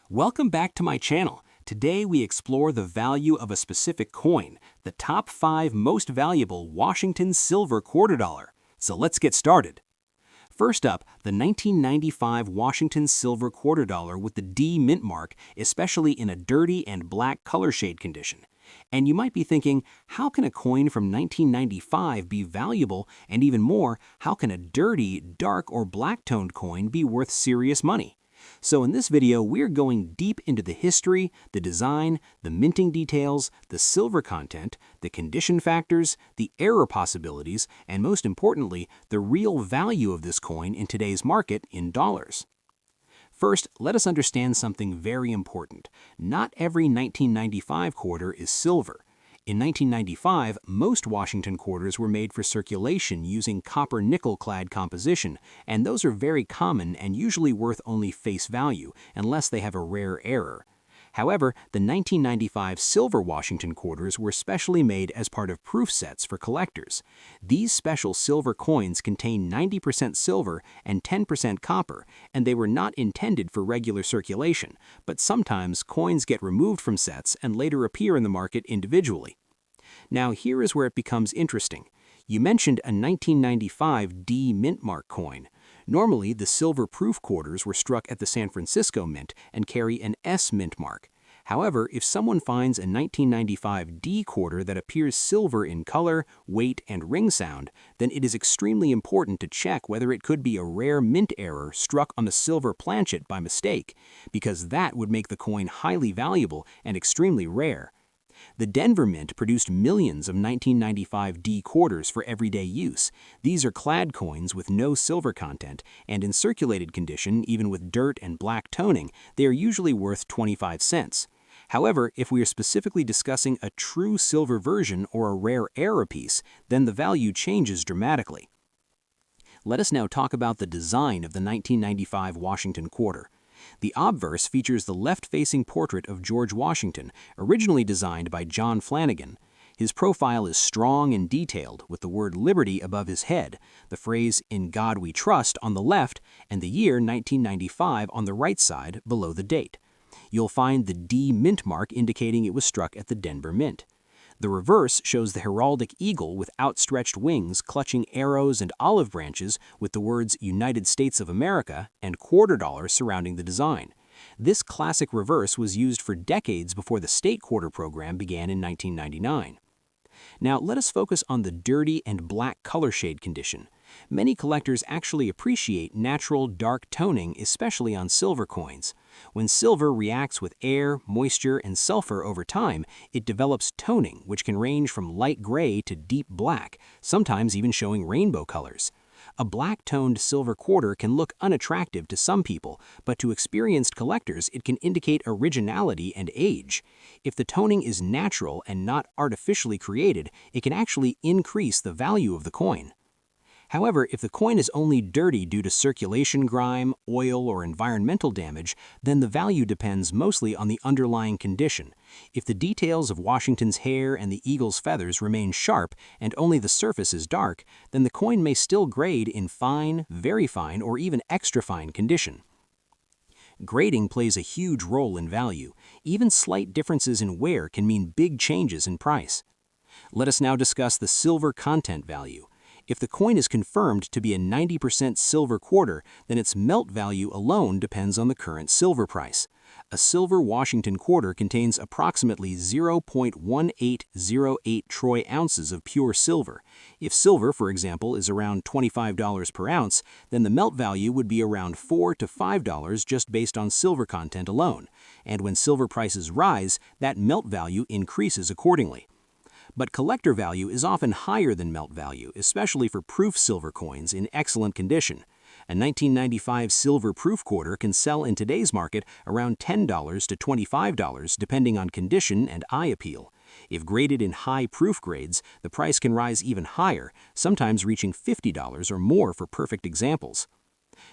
Welcome back to my channel. Today we explore the value of a specific coin, the top 5 most valuable Washington silver quarter dollar. So let's get started. First up, the 1995 Washington silver quarter dollar with the D mint mark, especially in a dirty and black color shade condition. And you might be thinking, how can a coin from 1995 be valuable, and even more, how can a dirty, dark or black-toned coin be worth serious money? So in this video, we're going deep into the history, the design, the minting details, the silver content, the condition factors, the error possibilities, and most importantly, the real value of this coin in today's market in dollars. First, let us understand something very important. Not every 1995 quarter is silver. In 1995, most Washington quarters were made for circulation using copper-nickel clad composition, and those are very common and usually worth only face value, unless they have a rare error. However, the 1995 silver Washington quarters were specially made as part of proof sets for collectors. These special silver coins contain 90% silver and 10% copper, and they were not intended for regular circulation, but sometimes coins get removed from sets and later appear in the market individually. Now here is where it becomes interesting. You mentioned a 1995 D mint mark coin. Normally, the silver proof quarters were struck at the San Francisco Mint and carry an S mint mark. However, if someone finds a 1995 D quarter that appears silver in color, weight, and ring sound, then it is extremely important to check whether it could be a rare mint error struck on a silver planchet by mistake, because that would make the coin highly valuable and extremely rare. The Denver Mint produced millions of 1995 D quarters for everyday use. These are clad coins with no silver content, and in circulated condition, even with dirt and black toning, they are usually worth 25 cents. However, if we are specifically discussing a true silver version or a rare error piece, then the value changes dramatically. Let us now talk about the design of the 1995 Washington quarter. The obverse features the left-facing portrait of George Washington, originally designed by John Flanagan. His profile is strong and detailed, with the word Liberty above his head, the phrase "In God We Trust" on the left, and the year 1995 on the right side below the date. You'll find the D mint mark indicating it was struck at the Denver Mint. The reverse shows the heraldic eagle with outstretched wings clutching arrows and olive branches with the words United States of America and quarter dollar surrounding the design. This classic reverse was used for decades before the state quarter program began in 1999. Now let us focus on the dirty and black color shade condition. Many collectors actually appreciate natural dark toning, especially on silver coins. When silver reacts with air, moisture, and sulfur over time, it develops toning, which can range from light gray to deep black, sometimes even showing rainbow colors. A black-toned silver quarter can look unattractive to some people, but to experienced collectors it can indicate originality and age. If the toning is natural and not artificially created, it can actually increase the value of the coin. However, if the coin is only dirty due to circulation grime, oil, or environmental damage, then the value depends mostly on the underlying condition. If the details of Washington's hair and the eagle's feathers remain sharp and only the surface is dark, then the coin may still grade in fine, very fine, or even extra fine condition. Grading plays a huge role in value. Even slight differences in wear can mean big changes in price. Let us now discuss the silver content value. If the coin is confirmed to be a 90% silver quarter, then its melt value alone depends on the current silver price. A silver Washington quarter contains approximately 0.1808 troy ounces of pure silver. If silver, for example, is around $25 per ounce, then the melt value would be around $4 to $5 just based on silver content alone. And when silver prices rise, that melt value increases accordingly. But collector value is often higher than melt value, especially for proof silver coins in excellent condition. A 1995 silver proof quarter can sell in today's market around $10 to $25 depending on condition and eye appeal. If graded in high proof grades, the price can rise even higher, sometimes reaching $50 or more for perfect examples.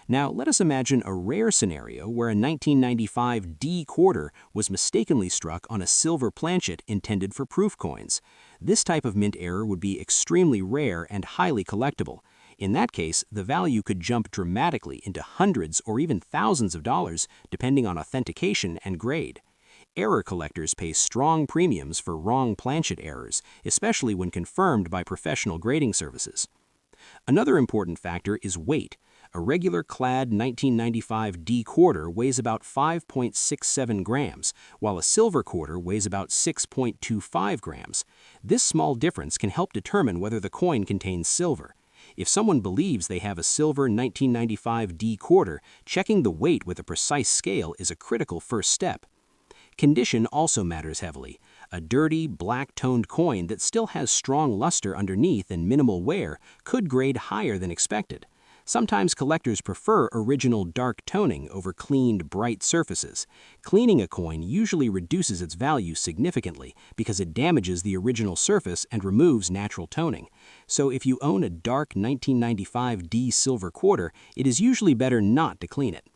Now, let us imagine a rare scenario where a 1995 D quarter was mistakenly struck on a silver planchet intended for proof coins. This type of mint error would be extremely rare and highly collectible. In that case, the value could jump dramatically into hundreds or even thousands of dollars, depending on authentication and grade. Error collectors pay strong premiums for wrong planchet errors, especially when confirmed by professional grading services. Another important factor is weight. A regular clad 1995 D quarter weighs about 5.67 grams, while a silver quarter weighs about 6.25 grams. This small difference can help determine whether the coin contains silver. If someone believes they have a silver 1995 D quarter, checking the weight with a precise scale is a critical first step. Condition also matters heavily. A dirty, black-toned coin that still has strong luster underneath and minimal wear could grade higher than expected. Sometimes collectors prefer original dark toning over cleaned, bright surfaces. Cleaning a coin usually reduces its value significantly because it damages the original surface and removes natural toning. So if you own a dark 1995 D silver quarter, it is usually better not to clean it.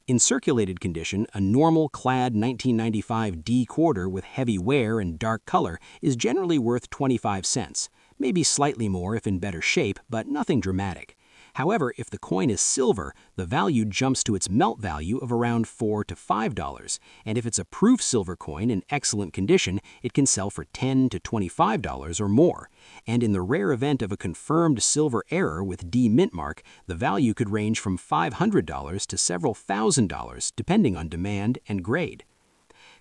In circulated condition, a normal clad 1995 D quarter with heavy wear and dark color is generally worth 25 cents, maybe slightly more if in better shape, but nothing dramatic. However, if the coin is silver, the value jumps to its melt value of around $4 to $5, and if it's a proof silver coin in excellent condition, it can sell for $10 to $25 or more. And in the rare event of a confirmed silver error with D mint mark, the value could range from $500 to several $1,000s, depending on demand and grade.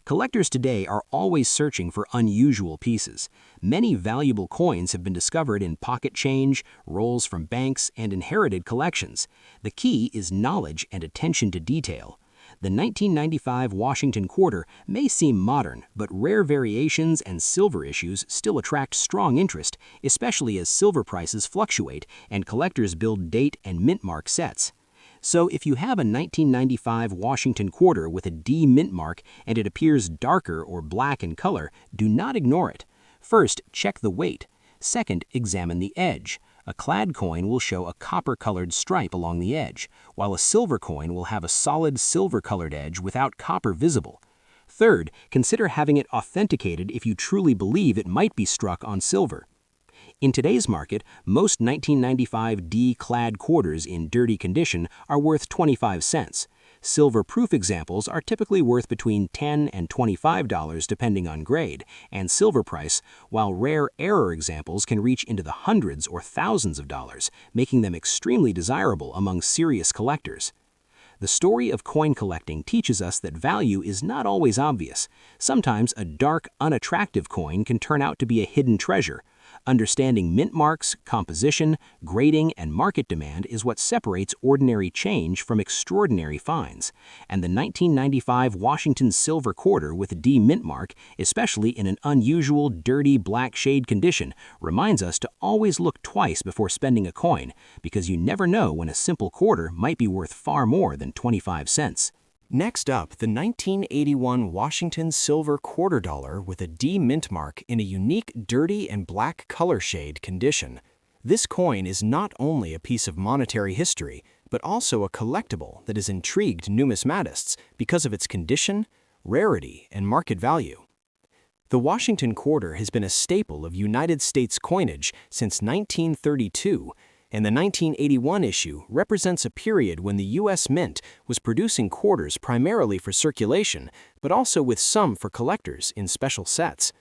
Collectors today are always searching for unusual pieces. Many valuable coins have been discovered in pocket change, rolls from banks, and inherited collections. The key is knowledge and attention to detail. The 1995 Washington quarter may seem modern, but rare variations and silver issues still attract strong interest, especially as silver prices fluctuate and collectors build date and mint mark sets. So if you have a 1995 Washington quarter with a D mint mark and it appears darker or black in color, do not ignore it. First, check the weight. Second, examine the edge. A clad coin will show a copper-colored stripe along the edge, while a silver coin will have a solid silver-colored edge without copper visible. Third, consider having it authenticated if you truly believe it might be struck on silver. In today's market, most 1995 D clad quarters in dirty condition are worth 25 cents. Silver-proof examples are typically worth between $10 and $25 depending on grade and silver price, while rare error examples can reach into the hundreds or thousands of dollars, making them extremely desirable among serious collectors. The story of coin collecting teaches us that value is not always obvious. Sometimes a dark, unattractive coin can turn out to be a hidden treasure. Understanding mint marks, composition, grading, and market demand is what separates ordinary change from extraordinary finds. And the 1995 Washington silver quarter with a D mint mark, especially in an unusual, dirty, black shade condition, reminds us to always look twice before spending a coin, because you never know when a simple quarter might be worth far more than 25 cents. Next up, the 1981 Washington silver quarter dollar with a D mint mark in a unique dirty and black color shade condition. This coin is not only a piece of monetary history, but also a collectible that has intrigued numismatists because of its condition, rarity, and market value. The Washington quarter has been a staple of United States coinage since 1932, and the 1981 issue represents a period when the U.S. Mint was producing quarters primarily for circulation, but also with some for collectors in special sets.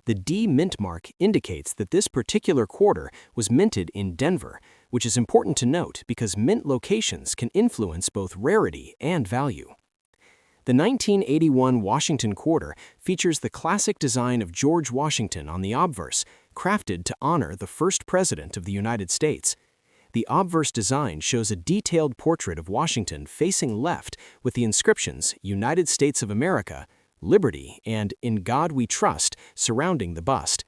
The D mint mark indicates that this particular quarter was minted in Denver, which is important to note because mint locations can influence both rarity and value. The 1981 Washington quarter features the classic design of George Washington on the obverse, crafted to honor the first president of the United States. The obverse design shows a detailed portrait of Washington facing left with the inscriptions United States of America, Liberty, and In God We Trust surrounding the bust.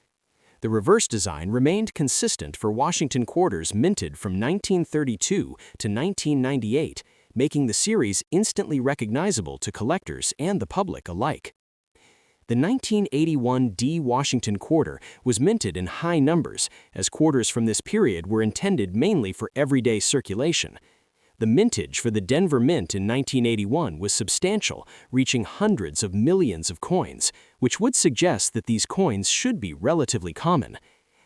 The reverse design remained consistent for Washington quarters minted from 1932 to 1998, making the series instantly recognizable to collectors and the public alike. The 1981 D Washington quarter was minted in high numbers, as quarters from this period were intended mainly for everyday circulation. The mintage for the Denver Mint in 1981 was substantial, reaching hundreds of millions of coins, which would suggest that these coins should be relatively common.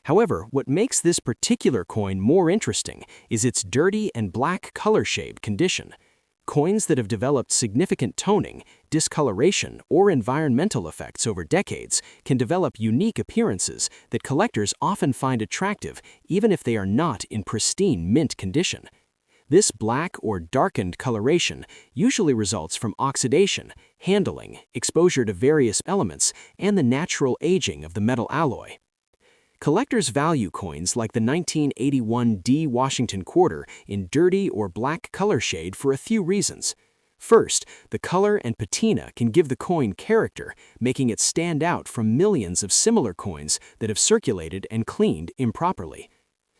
However, what makes this particular coin more interesting is its dirty and black color shade condition. Coins that have developed significant toning, discoloration, or environmental effects over decades can develop unique appearances that collectors often find attractive even if they are not in pristine mint condition. This black or darkened coloration usually results from oxidation, handling, exposure to various elements, and the natural aging of the metal alloy. Collectors value coins like the 1981 D Washington quarter in dirty or black color shade for a few reasons. First, the color and patina can give the coin character, making it stand out from millions of similar coins that have circulated and cleaned improperly.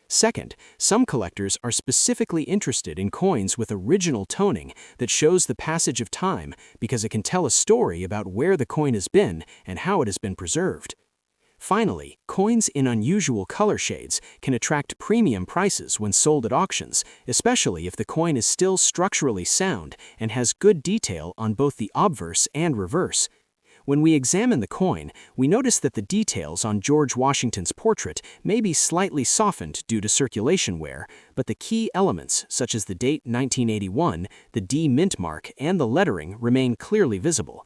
Second, some collectors are specifically interested in coins with original toning that shows the passage of time because it can tell a story about where the coin has been and how it has been preserved. Finally, coins in unusual color shades can attract premium prices when sold at auctions, especially if the coin is still structurally sound and has good detail on both the obverse and reverse. When we examine the coin, we notice that the details on George Washington's portrait may be slightly softened due to circulation wear, but the key elements, such as the date 1981, the D mint mark, and the lettering remain clearly visible.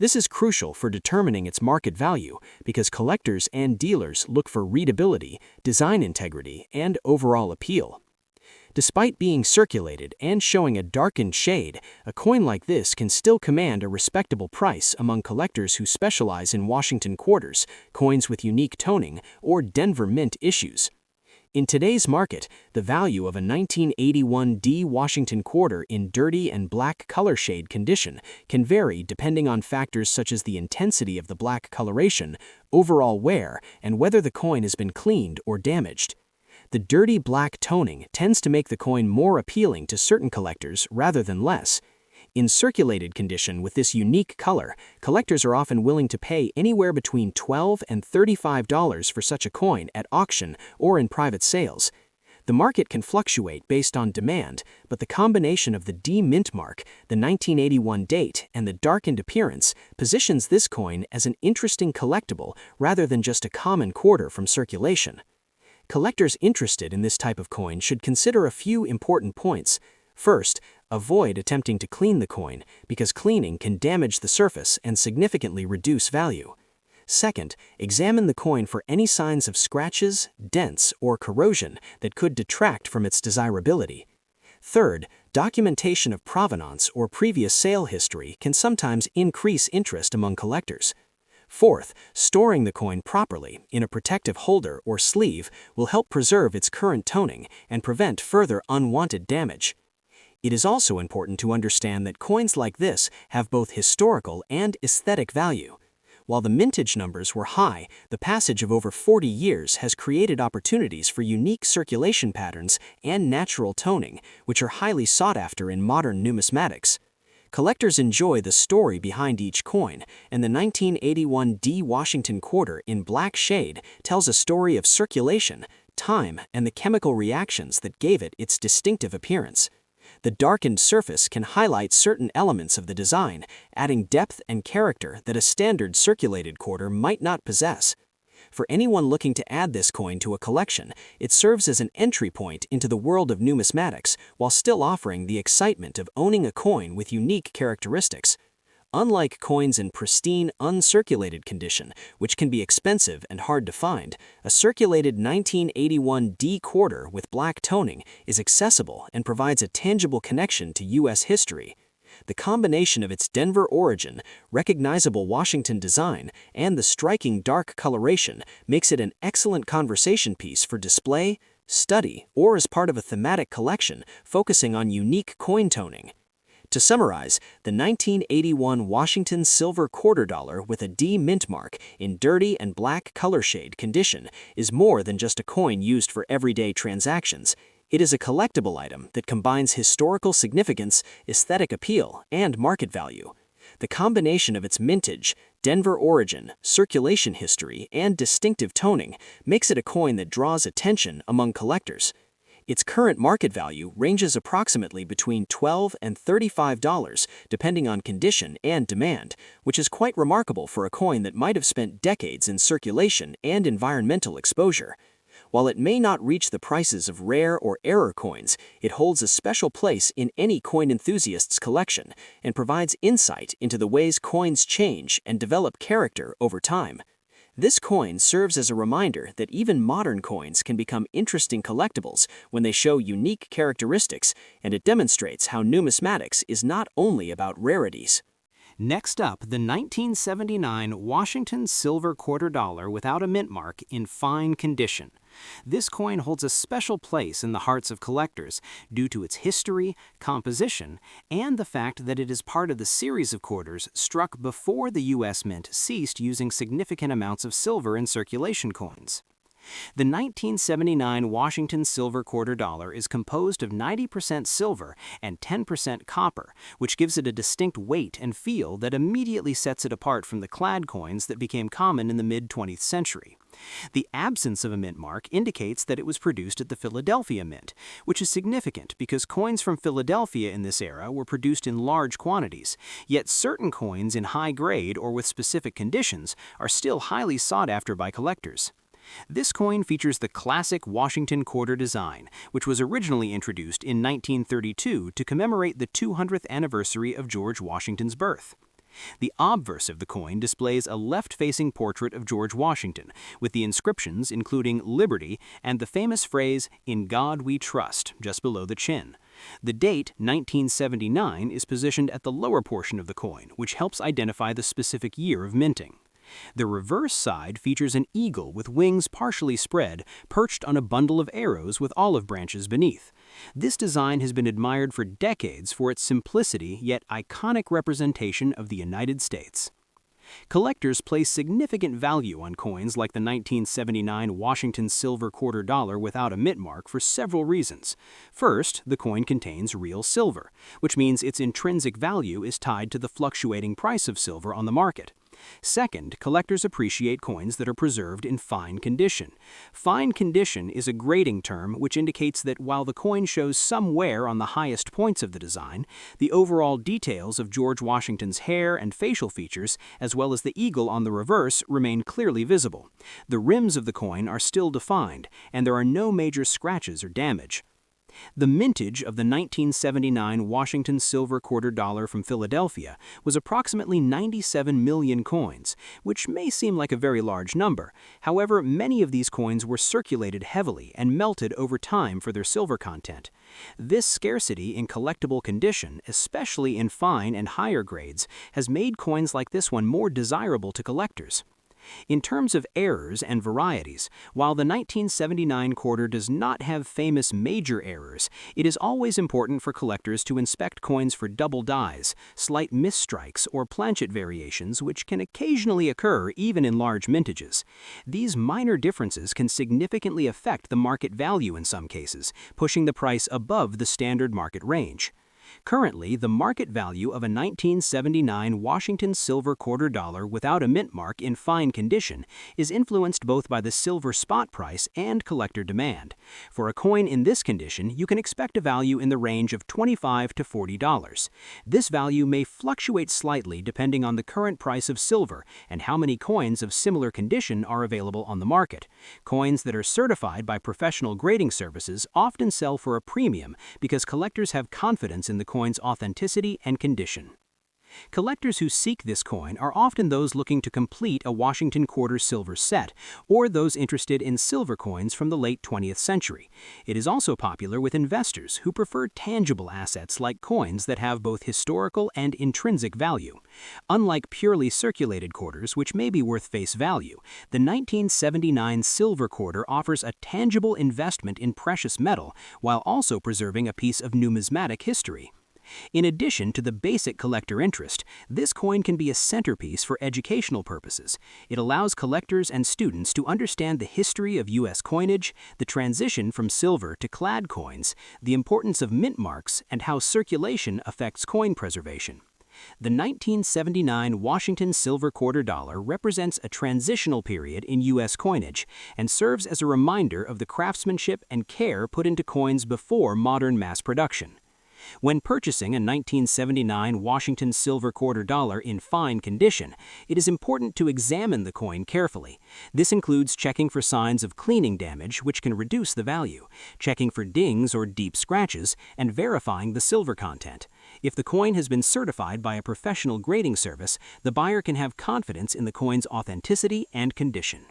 This is crucial for determining its market value because collectors and dealers look for readability, design integrity, and overall appeal. Despite being circulated and showing a darkened shade, a coin like this can still command a respectable price among collectors who specialize in Washington quarters, coins with unique toning, or Denver Mint issues. In today's market, the value of a 1981 D Washington quarter in dirty and black color shade condition can vary depending on factors such as the intensity of the black coloration, overall wear, and whether the coin has been cleaned or damaged. The dirty black toning tends to make the coin more appealing to certain collectors rather than less. In circulated condition with this unique color, collectors are often willing to pay anywhere between $12 and $35 for such a coin at auction or in private sales. The market can fluctuate based on demand, but the combination of the D mint mark, the 1981 date, and the darkened appearance positions this coin as an interesting collectible rather than just a common quarter from circulation. Collectors interested in this type of coin should consider a few important points. First, avoid attempting to clean the coin because cleaning can damage the surface and significantly reduce value. Second, examine the coin for any signs of scratches, dents, or corrosion that could detract from its desirability. Third, documentation of provenance or previous sale history can sometimes increase interest among collectors. Fourth, storing the coin properly in a protective holder or sleeve will help preserve its current toning and prevent further unwanted damage. It is also important to understand that coins like this have both historical and aesthetic value. While the mintage numbers were high, the passage of over 40 years has created opportunities for unique circulation patterns and natural toning, which are highly sought after in modern numismatics. Collectors enjoy the story behind each coin, and the 1981 D Washington quarter in black shade tells a story of circulation, time, and the chemical reactions that gave it its distinctive appearance. The darkened surface can highlight certain elements of the design, adding depth and character that a standard circulated quarter might not possess. For anyone looking to add this coin to a collection, it serves as an entry point into the world of numismatics while still offering the excitement of owning a coin with unique characteristics. Unlike coins in pristine, uncirculated condition, which can be expensive and hard to find, a circulated 1981 D quarter with black toning is accessible and provides a tangible connection to U.S. history. The combination of its Denver origin, recognizable Washington design, and the striking dark coloration makes it an excellent conversation piece for display, study, or as part of a thematic collection focusing on unique coin toning. To summarize, the 1981 Washington silver quarter dollar with a D mint mark in dirty and black color shade condition is more than just a coin used for everyday transactions. It is a collectible item that combines historical significance, aesthetic appeal, and market value. The combination of its mintage, Denver origin, circulation history, and distinctive toning makes it a coin that draws attention among collectors. Its current market value ranges approximately between $12 and $35, depending on condition and demand, which is quite remarkable for a coin that might have spent decades in circulation and environmental exposure. While it may not reach the prices of rare or error coins, it holds a special place in any coin enthusiast's collection and provides insight into the ways coins change and develop character over time. This coin serves as a reminder that even modern coins can become interesting collectibles when they show unique characteristics, and it demonstrates how numismatics is not only about rarities. Next up, the 1979 Washington silver quarter dollar without a mint mark in fine condition. This coin holds a special place in the hearts of collectors due to its history, composition, and the fact that it is part of the series of quarters struck before the U.S. Mint ceased using significant amounts of silver in circulation coins. The 1979 Washington silver quarter dollar is composed of 90% silver and 10% copper, which gives it a distinct weight and feel that immediately sets it apart from the clad coins that became common in the mid-20th century. The absence of a mint mark indicates that it was produced at the Philadelphia Mint, which is significant because coins from Philadelphia in this era were produced in large quantities, yet certain coins in high grade or with specific conditions are still highly sought after by collectors. This coin features the classic Washington quarter design, which was originally introduced in 1932 to commemorate the 200th anniversary of George Washington's birth. The obverse of the coin displays a left-facing portrait of George Washington, with the inscriptions including Liberty and the famous phrase, "In God We Trust," just below the chin. The date, 1979, is positioned at the lower portion of the coin, which helps identify the specific year of minting. The reverse side features an eagle with wings partially spread, perched on a bundle of arrows with olive branches beneath. This design has been admired for decades for its simplicity yet iconic representation of the United States. Collectors place significant value on coins like the 1979 Washington silver quarter dollar without a mint mark for several reasons. First, the coin contains real silver, which means its intrinsic value is tied to the fluctuating price of silver on the market. Second, collectors appreciate coins that are preserved in fine condition. Fine condition is a grading term which indicates that while the coin shows some wear on the highest points of the design, the overall details of George Washington's hair and facial features, as well as the eagle on the reverse, remain clearly visible. The rims of the coin are still defined, and there are no major scratches or damage. The mintage of the 1979 Washington silver quarter dollar from Philadelphia was approximately 97 million coins, which may seem like a very large number. However, many of these coins were circulated heavily and melted over time for their silver content. This scarcity in collectible condition, especially in fine and higher grades, has made coins like this one more desirable to collectors. In terms of errors and varieties, while the 1979 quarter does not have famous major errors, it is always important for collectors to inspect coins for double dies, slight misstrikes, or planchet variations which can occasionally occur even in large mintages. These minor differences can significantly affect the market value in some cases, pushing the price above the standard market range. Currently, the market value of a 1979 Washington silver quarter dollar without a mint mark in fine condition is influenced both by the silver spot price and collector demand. For a coin in this condition, you can expect a value in the range of $25 to $40. This value may fluctuate slightly depending on the current price of silver and how many coins of similar condition are available on the market. Coins that are certified by professional grading services often sell for a premium because collectors have confidence in the coin's authenticity and condition. Collectors who seek this coin are often those looking to complete a Washington quarter silver set, or those interested in silver coins from the late 20th century. It is also popular with investors who prefer tangible assets like coins that have both historical and intrinsic value. Unlike purely circulated quarters, which may be worth face value, the 1979 silver quarter offers a tangible investment in precious metal while also preserving a piece of numismatic history. In addition to the basic collector interest, this coin can be a centerpiece for educational purposes. It allows collectors and students to understand the history of U.S. coinage, the transition from silver to clad coins, the importance of mint marks, and how circulation affects coin preservation. The 1979 Washington silver quarter dollar represents a transitional period in U.S. coinage and serves as a reminder of the craftsmanship and care put into coins before modern mass production. When purchasing a 1979 Washington silver quarter dollar in fine condition, it is important to examine the coin carefully. This includes checking for signs of cleaning damage, which can reduce the value, checking for dings or deep scratches, and verifying the silver content. If the coin has been certified by a professional grading service, the buyer can have confidence in the coin's authenticity and condition.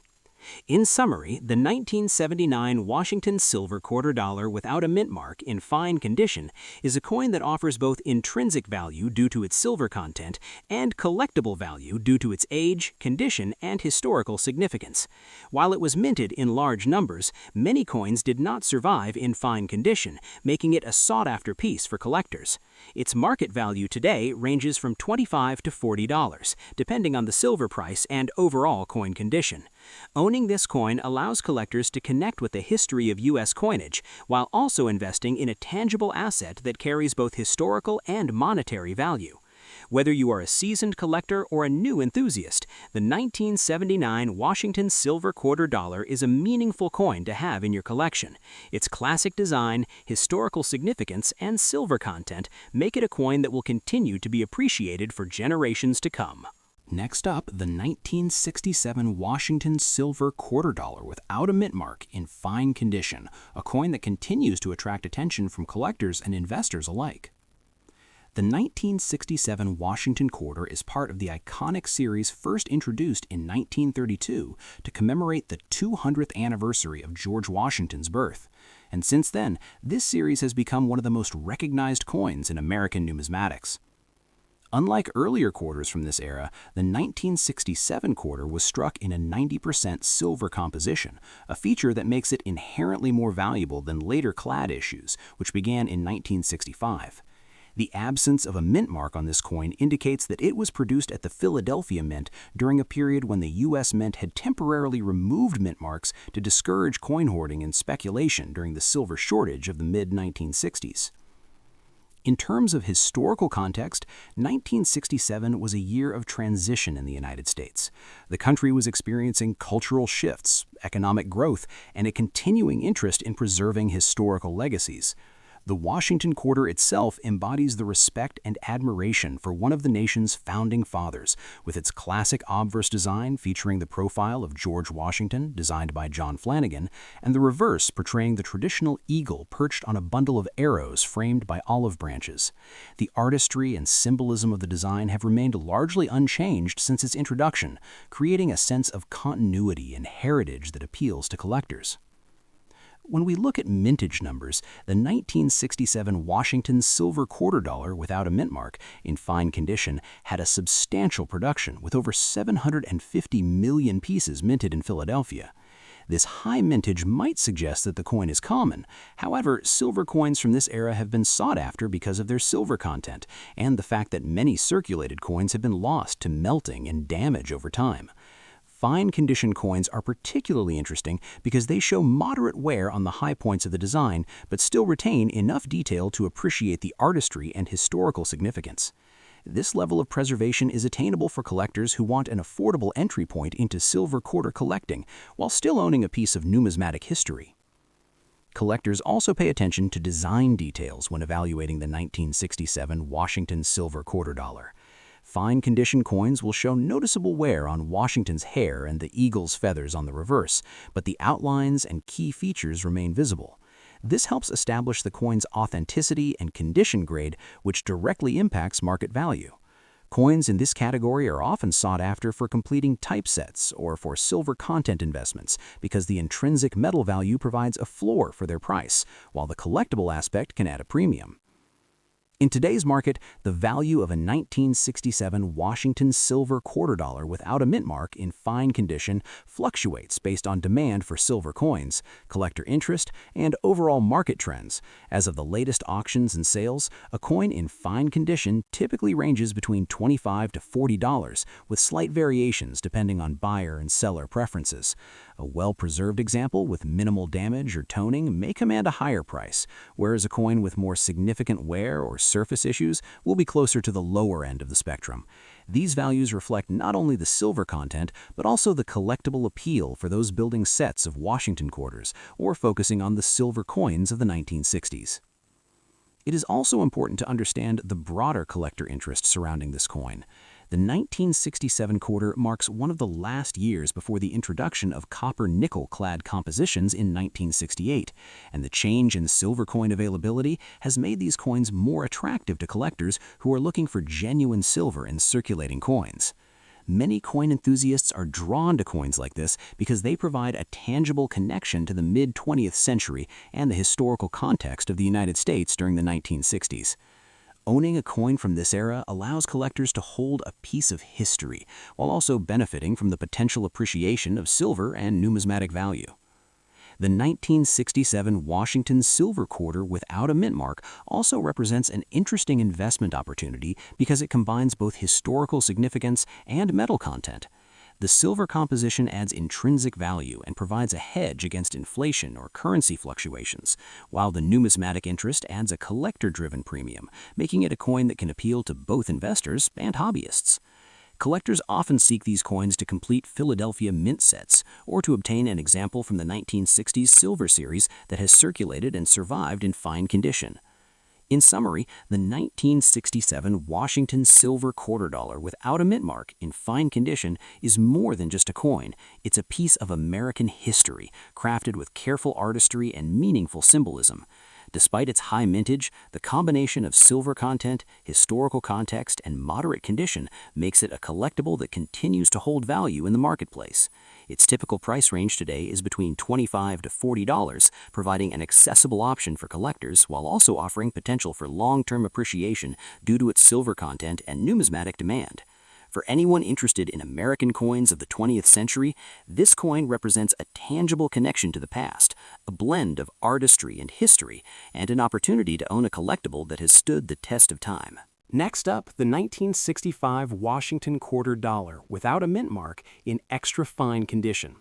In summary, the 1979 Washington silver quarter dollar without a mint mark in fine condition is a coin that offers both intrinsic value due to its silver content and collectible value due to its age, condition, and historical significance. While it was minted in large numbers, many coins did not survive in fine condition, making it a sought-after piece for collectors. Its market value today ranges from $25 to $40, depending on the silver price and overall coin condition. Owning this coin allows collectors to connect with the history of U.S. coinage while also investing in a tangible asset that carries both historical and monetary value. Whether you are a seasoned collector or a new enthusiast, the 1979 Washington silver quarter dollar is a meaningful coin to have in your collection. Its classic design, historical significance, and silver content make it a coin that will continue to be appreciated for generations to come. Next up, the 1967 Washington silver quarter dollar without a mint mark in fine condition, a coin that continues to attract attention from collectors and investors alike. The 1967 Washington quarter is part of the iconic series first introduced in 1932 to commemorate the 200th anniversary of George Washington's birth. And since then, this series has become one of the most recognized coins in American numismatics. Unlike earlier quarters from this era, the 1967 quarter was struck in a 90% silver composition, a feature that makes it inherently more valuable than later clad issues, which began in 1965. The absence of a mint mark on this coin indicates that it was produced at the Philadelphia Mint during a period when the U.S. Mint had temporarily removed mint marks to discourage coin hoarding and speculation during the silver shortage of the mid-1960s. In terms of historical context, 1967 was a year of transition in the United States. The country was experiencing cultural shifts, economic growth, and a continuing interest in preserving historical legacies. The Washington quarter itself embodies the respect and admiration for one of the nation's founding fathers, with its classic obverse design featuring the profile of George Washington, designed by John Flanagan, and the reverse portraying the traditional eagle perched on a bundle of arrows framed by olive branches. The artistry and symbolism of the design have remained largely unchanged since its introduction, creating a sense of continuity and heritage that appeals to collectors. When we look at mintage numbers, the 1967 Washington silver quarter dollar without a mint mark in fine condition had a substantial production with over 750 million pieces minted in Philadelphia. This high mintage might suggest that the coin is common. However, silver coins from this era have been sought after because of their silver content and the fact that many circulated coins have been lost to melting and damage over time. Fine condition coins are particularly interesting because they show moderate wear on the high points of the design, but still retain enough detail to appreciate the artistry and historical significance. This level of preservation is attainable for collectors who want an affordable entry point into silver quarter collecting, while still owning a piece of numismatic history. Collectors also pay attention to design details when evaluating the 1967 Washington silver quarter dollar. Fine condition coins will show noticeable wear on Washington's hair and the eagle's feathers on the reverse, but the outlines and key features remain visible. This helps establish the coin's authenticity and condition grade, which directly impacts market value. Coins in this category are often sought after for completing typesets or for silver content investments because the intrinsic metal value provides a floor for their price, while the collectible aspect can add a premium. In today's market, the value of a 1967 Washington silver quarter dollar without a mint mark in fine condition fluctuates based on demand for silver coins, collector interest, and overall market trends. As of the latest auctions and sales, a coin in fine condition typically ranges between $25 to $40, with slight variations depending on buyer and seller preferences. A well-preserved example with minimal damage or toning may command a higher price, whereas a coin with more significant wear or surface issues will be closer to the lower end of the spectrum. These values reflect not only the silver content, but also the collectible appeal for those building sets of Washington quarters or focusing on the silver coins of the 1960s. It is also important to understand the broader collector interest surrounding this coin. The 1967 quarter marks one of the last years before the introduction of copper-nickel-clad compositions in 1968, and the change in silver coin availability has made these coins more attractive to collectors who are looking for genuine silver in circulating coins. Many coin enthusiasts are drawn to coins like this because they provide a tangible connection to the mid-20th century and the historical context of the United States during the 1960s. Owning a coin from this era allows collectors to hold a piece of history, while also benefiting from the potential appreciation of silver and numismatic value. The 1967 Washington silver quarter without a mint mark also represents an interesting investment opportunity because it combines both historical significance and metal content. The silver composition adds intrinsic value and provides a hedge against inflation or currency fluctuations, while the numismatic interest adds a collector-driven premium, making it a coin that can appeal to both investors and hobbyists. Collectors often seek these coins to complete Philadelphia mint sets or to obtain an example from the 1960s silver series that has circulated and survived in fine condition. In summary, the 1967 Washington silver quarter dollar without a mint mark in fine condition is more than just a coin. It's a piece of American history, crafted with careful artistry and meaningful symbolism. Despite its high mintage, the combination of silver content, historical context, and moderate condition makes it a collectible that continues to hold value in the marketplace. Its typical price range today is between $25 to $40, providing an accessible option for collectors while also offering potential for long-term appreciation due to its silver content and numismatic demand. For anyone interested in American coins of the 20th century, this coin represents a tangible connection to the past, a blend of artistry and history, and an opportunity to own a collectible that has stood the test of time. Next up, the 1965 Washington quarter dollar without a mint mark in extra fine condition.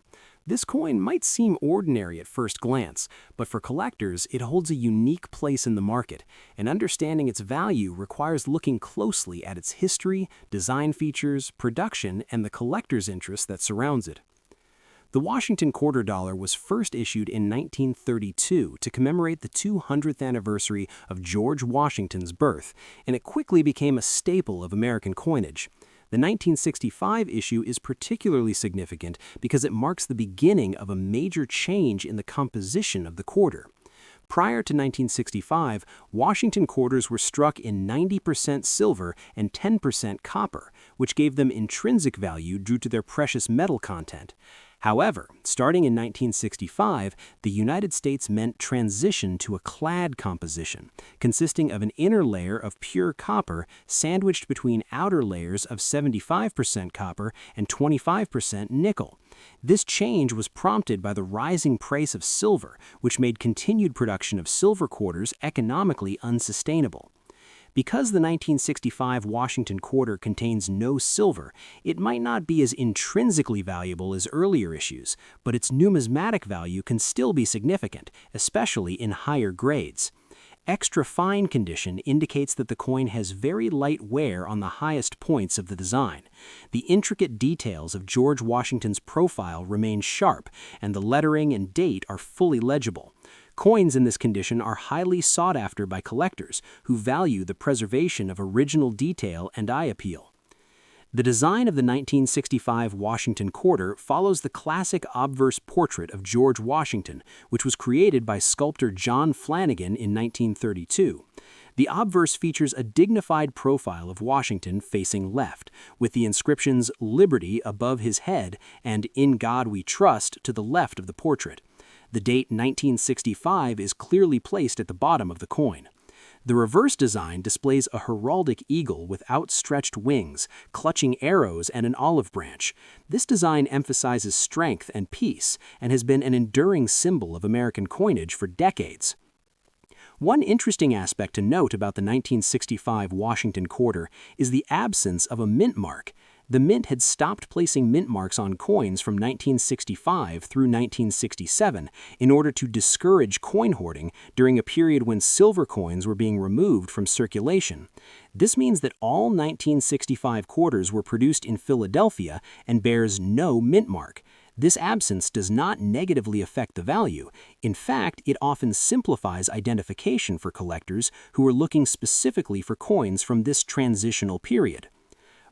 This coin might seem ordinary at first glance, but for collectors, it holds a unique place in the market, and understanding its value requires looking closely at its history, design features, production, and the collector's interest that surrounds it. The Washington quarter dollar was first issued in 1932 to commemorate the 200th anniversary of George Washington's birth, and it quickly became a staple of American coinage. The 1965 issue is particularly significant because it marks the beginning of a major change in the composition of the quarter. Prior to 1965, Washington quarters were struck in 90% silver and 10% copper, which gave them intrinsic value due to their precious metal content. However, starting in 1965, the United States Mint transitioned to a clad composition, consisting of an inner layer of pure copper sandwiched between outer layers of 75% copper and 25% nickel. This change was prompted by the rising price of silver, which made continued production of silver quarters economically unsustainable. Because the 1965 Washington quarter contains no silver, it might not be as intrinsically valuable as earlier issues, but its numismatic value can still be significant, especially in higher grades. Extra fine condition indicates that the coin has very light wear on the highest points of the design. The intricate details of George Washington's profile remain sharp, and the lettering and date are fully legible. Coins in this condition are highly sought after by collectors who value the preservation of original detail and eye appeal. The design of the 1965 Washington quarter follows the classic obverse portrait of George Washington, which was created by sculptor John Flanagan in 1932. The obverse features a dignified profile of Washington facing left, with the inscriptions "Liberty" above his head and "In God We Trust" to the left of the portrait. The date 1965 is clearly placed at the bottom of the coin. The reverse design displays a heraldic eagle with outstretched wings, clutching arrows and an olive branch. This design emphasizes strength and peace and has been an enduring symbol of American coinage for decades. One interesting aspect to note about the 1965 Washington quarter is the absence of a mint mark. The mint had stopped placing mint marks on coins from 1965 through 1967 in order to discourage coin hoarding during a period when silver coins were being removed from circulation. This means that all 1965 quarters were produced in Philadelphia and bears no mint mark. This absence does not negatively affect the value. In fact, it often simplifies identification for collectors who are looking specifically for coins from this transitional period.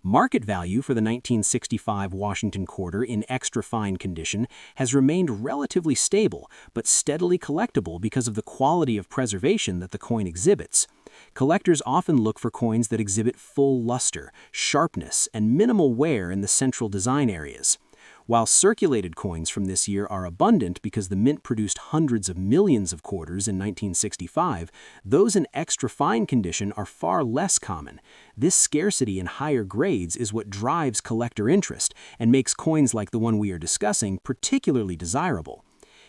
Market value for the 1965 Washington quarter in extra fine condition has remained relatively stable but steadily collectible because of the quality of preservation that the coin exhibits. Collectors often look for coins that exhibit full luster, sharpness, and minimal wear in the central design areas. While circulated coins from this year are abundant because the mint produced hundreds of millions of quarters in 1965, those in extra fine condition are far less common. This scarcity in higher grades is what drives collector interest and makes coins like the one we are discussing particularly desirable.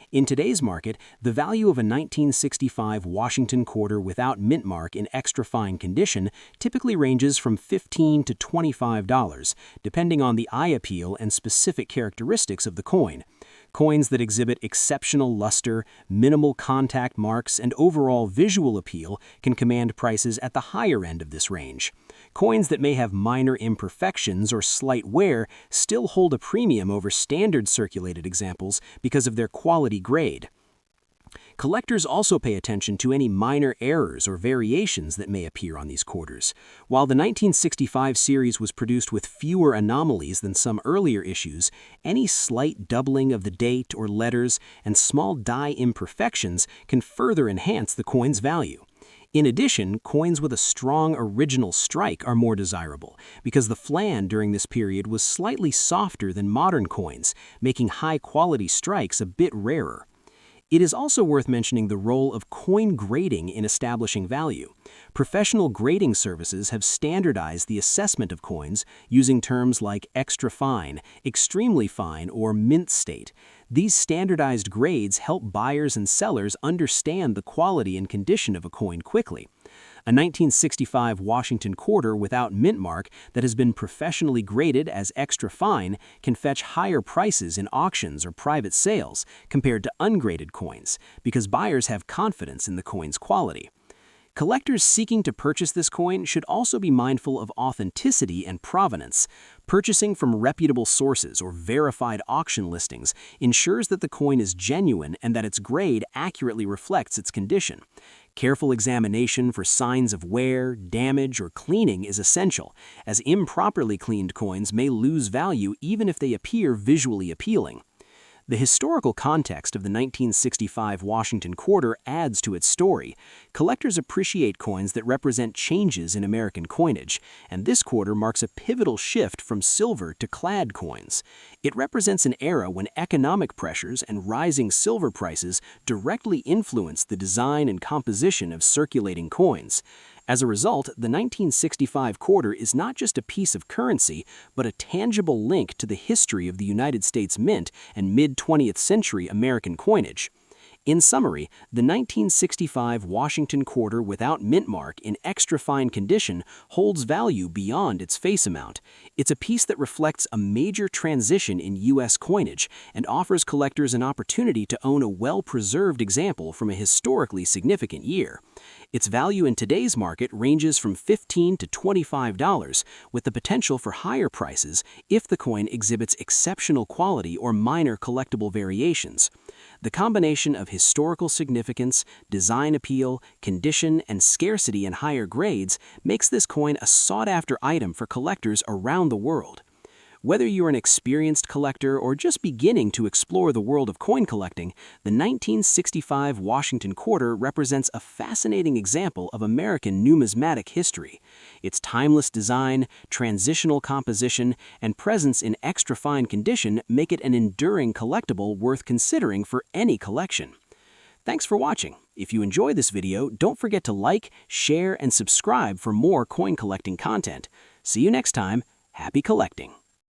In today's market, the value of a 1965 Washington quarter without mint mark in extra fine condition typically ranges from $15 to $25, depending on the eye appeal and specific characteristics of the coin. Coins that exhibit exceptional luster, minimal contact marks, and overall visual appeal can command prices at the higher end of this range. Coins that may have minor imperfections or slight wear still hold a premium over standard circulated examples because of their quality grade. Collectors also pay attention to any minor errors or variations that may appear on these quarters. While the 1965 series was produced with fewer anomalies than some earlier issues, any slight doubling of the date or letters and small die imperfections can further enhance the coin's value. In addition, coins with a strong original strike are more desirable because the flan during this period was slightly softer than modern coins, making high-quality strikes a bit rarer. It is also worth mentioning the role of coin grading in establishing value. Professional grading services have standardized the assessment of coins using terms like extra fine, extremely fine, or mint state. These standardized grades help buyers and sellers understand the quality and condition of a coin quickly. A 1965 Washington quarter without mint mark that has been professionally graded as extra fine can fetch higher prices in auctions or private sales compared to ungraded coins because buyers have confidence in the coin's quality. Collectors seeking to purchase this coin should also be mindful of authenticity and provenance. Purchasing from reputable sources or verified auction listings ensures that the coin is genuine and that its grade accurately reflects its condition. Careful examination for signs of wear, damage, or cleaning is essential, as improperly cleaned coins may lose value even if they appear visually appealing. The historical context of the 1965 Washington quarter adds to its story. Collectors appreciate coins that represent changes in American coinage, and this quarter marks a pivotal shift from silver to clad coins. It represents an era when economic pressures and rising silver prices directly influenced the design and composition of circulating coins. As a result, the 1965 quarter is not just a piece of currency, but a tangible link to the history of the United States Mint and mid-20th century American coinage. In summary, the 1965 Washington quarter without mint mark in extra fine condition holds value beyond its face amount. It's a piece that reflects a major transition in U.S. coinage and offers collectors an opportunity to own a well-preserved example from a historically significant year. Its value in today's market ranges from $15 to $25, with the potential for higher prices if the coin exhibits exceptional quality or minor collectible variations. The combination of historical significance, design appeal, condition, and scarcity in higher grades makes this coin a sought-after item for collectors around the world. Whether you're an experienced collector or just beginning to explore the world of coin collecting, the 1965 Washington quarter represents a fascinating example of American numismatic history. Its timeless design, transitional composition, and presence in extra fine condition make it an enduring collectible worth considering for any collection. Thanks for watching. If you enjoyed this video, don't forget to like, share, and subscribe for more coin collecting content. See you next time. Happy collecting!